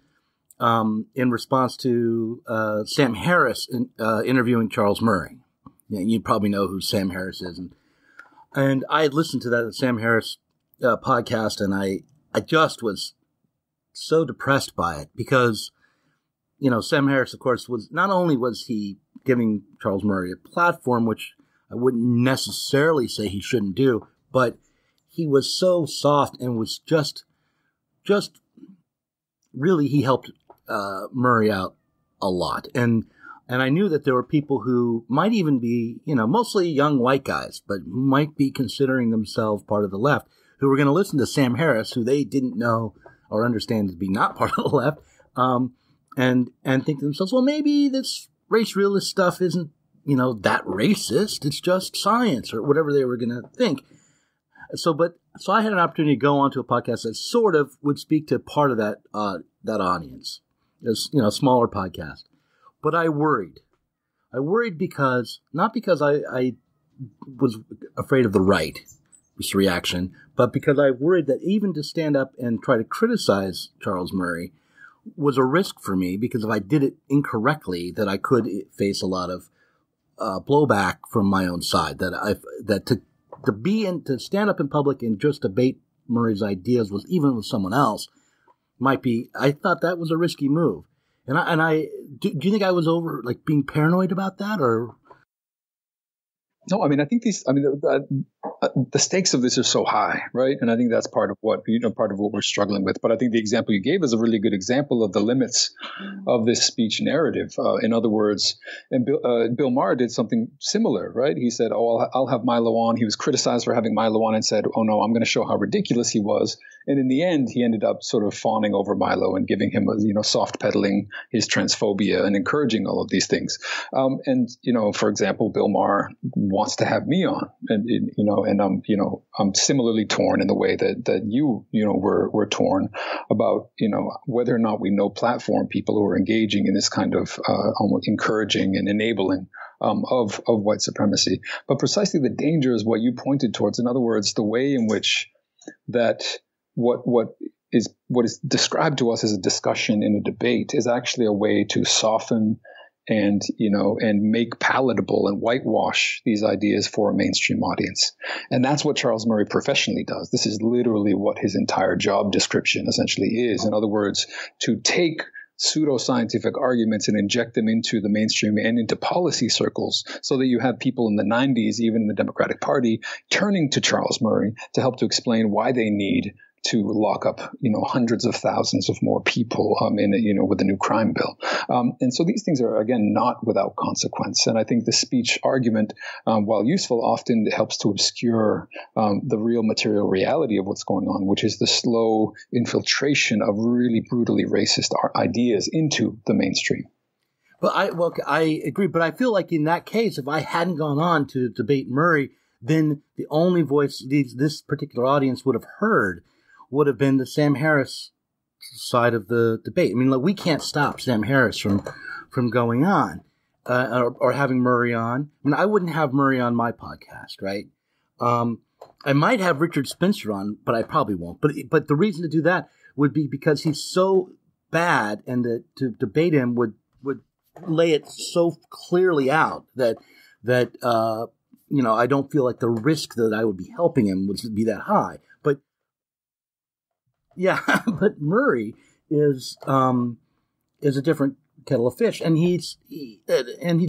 in response to Sam Harris interviewing Charles Murray. You probably know who Sam Harris is, and I had listened to that Sam Harris podcast, and I just was so depressed by it because, Sam Harris, of course, not only was he giving Charles Murray a platform, which I wouldn't necessarily say he shouldn't do, but he was so soft and was just really, he helped Murray out a lot. And I knew that there were people who might even be, mostly young white guys, but might be considering themselves part of the left, who were going to listen to Sam Harris, who they didn't know or understand to be not part of the left, and think to themselves, well, maybe this race realist stuff isn't, that racist. It's just science or whatever they were going to think. So I had an opportunity to go onto a podcast that sort of would speak to part of that audience. It's, a smaller podcast. But I worried. I worried not because I was afraid of the right's reaction, but because I worried that even to stand up and try to criticize Charles Murray was a risk for me, because if I did it incorrectly, that I could face a lot of blowback from my own side. To stand up in public and just debate Murray's ideas even with someone else might be. I thought that was a risky move. Do you think I was being paranoid about that, or? No, I mean, I think the stakes of this are so high, right? And I think that's part of what we're struggling with. But I think the example you gave is a really good example of the limits of this speech narrative. In other words, and Bill Maher did something similar, right? He said, "Oh, I'll have Milo on." He was criticized for having Milo on and said, "Oh no, I'm going to show how ridiculous he was." And in the end, he ended up sort of fawning over Milo and giving him, soft peddling his transphobia and encouraging all of these things. For example, Bill Maher wants to have me on, and I'm similarly torn in the way that you were torn about whether or not we know platform people who are engaging in this kind of almost encouraging and enabling of white supremacy. But precisely the danger is what you pointed towards. In other words, the way in which that what is described to us as a discussion in a debate is actually a way to soften and make palatable and whitewash these ideas for a mainstream audience. And that's what Charles Murray professionally does. This is literally what his entire job description essentially is. In other words, to take pseudoscientific arguments and inject them into the mainstream and into policy circles, so that you have people in the 90s, even in the Democratic Party, turning to Charles Murray to help to explain why they need to lock up, hundreds of thousands of more people with the new crime bill. And so these things are, again, not without consequence. And I think the speech argument, while useful, often helps to obscure the real material reality of what's going on, which is the slow infiltration of really brutally racist ideas into the mainstream. But I agree. But I feel like in that case, if I hadn't gone on to debate Murray, then the only voice this particular audience would have heard would have been the Sam Harris side of the debate. I mean, we can't stop Sam Harris from going on or having Murray on. I mean, I wouldn't have Murray on my podcast, right? I might have Richard Spencer on, but I probably won't. But the reason to do that would be because he's so bad, and to debate him would lay it so clearly out that I don't feel like the risk that I would be helping him would be that high. Yeah, but Murray is a different kettle of fish, and he's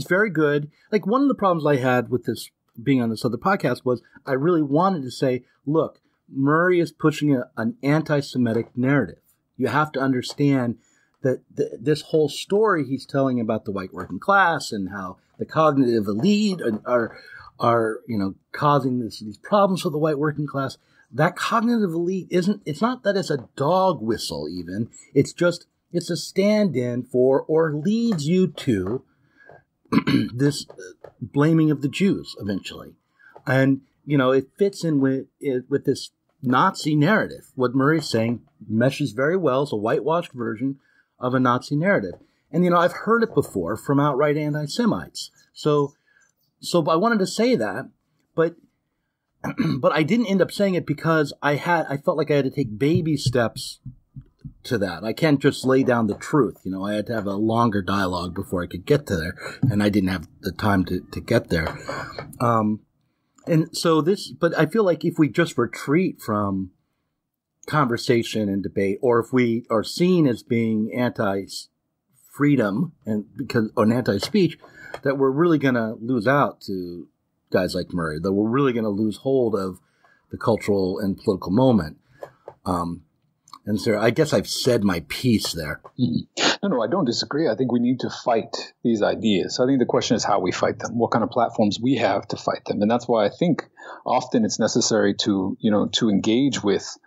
very good. Like, one of the problems I had with this being on this other podcast was I really wanted to say, look, Murray is pushing an anti-Semitic narrative. You have to understand that this whole story he's telling about the white working class and how the cognitive elite are causing these problems for the white working class. That cognitive elite it's not that it's a dog whistle even. It's a stand-in for, or leads you to, this blaming of the Jews eventually. And, it fits in with this Nazi narrative. What Murray's saying meshes very well. It's a whitewashed version of a Nazi narrative. And, I've heard it before from outright anti-Semites. So I wanted to say that, but I didn't end up saying it because I felt like I had to take baby steps to that. I can't just lay down the truth. I had to have a longer dialogue before I could get to there, and I didn't have the time to get there. But I feel like if we just retreat from conversation and debate, or if we are seen as being anti-freedom or anti-speech, that we're really going to lose out to guys like Murray, that we're really going to lose hold of the cultural and political moment. And so I guess I've said my piece there. Mm-hmm. No, I don't disagree. I think we need to fight these ideas. I think the question is how we fight them, what kind of platforms we have to fight them. And that's why I think often it's necessary to engage with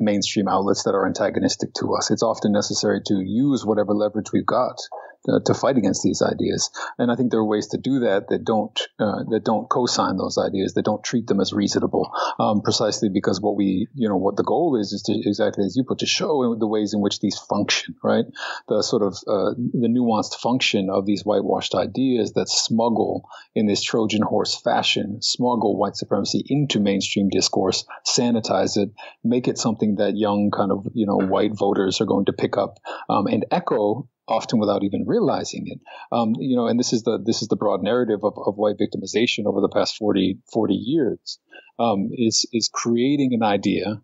mainstream outlets that are antagonistic to us. It's often necessary to use whatever leverage we've got to fight against these ideas. And I think there are ways to do that don't co-sign those ideas, that don't treat them as reasonable, precisely because what the goal is to, exactly as you put, to show the ways in which these function, right? The sort of the nuanced function of these whitewashed ideas that smuggle in this Trojan horse fashion, smuggle white supremacy into mainstream discourse, sanitize it, make it something that young kind of, white voters are going to pick up and echo, often without even realizing it. And this is the broad narrative of white victimization over the past 40 years, is creating an idea,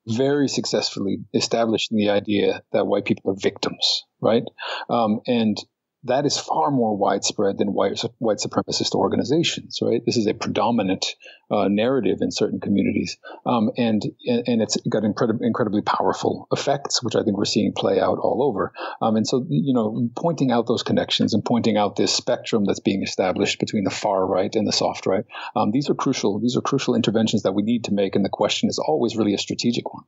very successfully establishing the idea that white people are victims, right? And that is far more widespread than white supremacist organizations, right? This is a predominant narrative in certain communities, and it's got incredibly powerful effects, which I think we're seeing play out all over. And so, pointing out those connections and pointing out this spectrum that's being established between the far right and the soft right, these are crucial. These are crucial interventions that we need to make, and the question is always really a strategic one.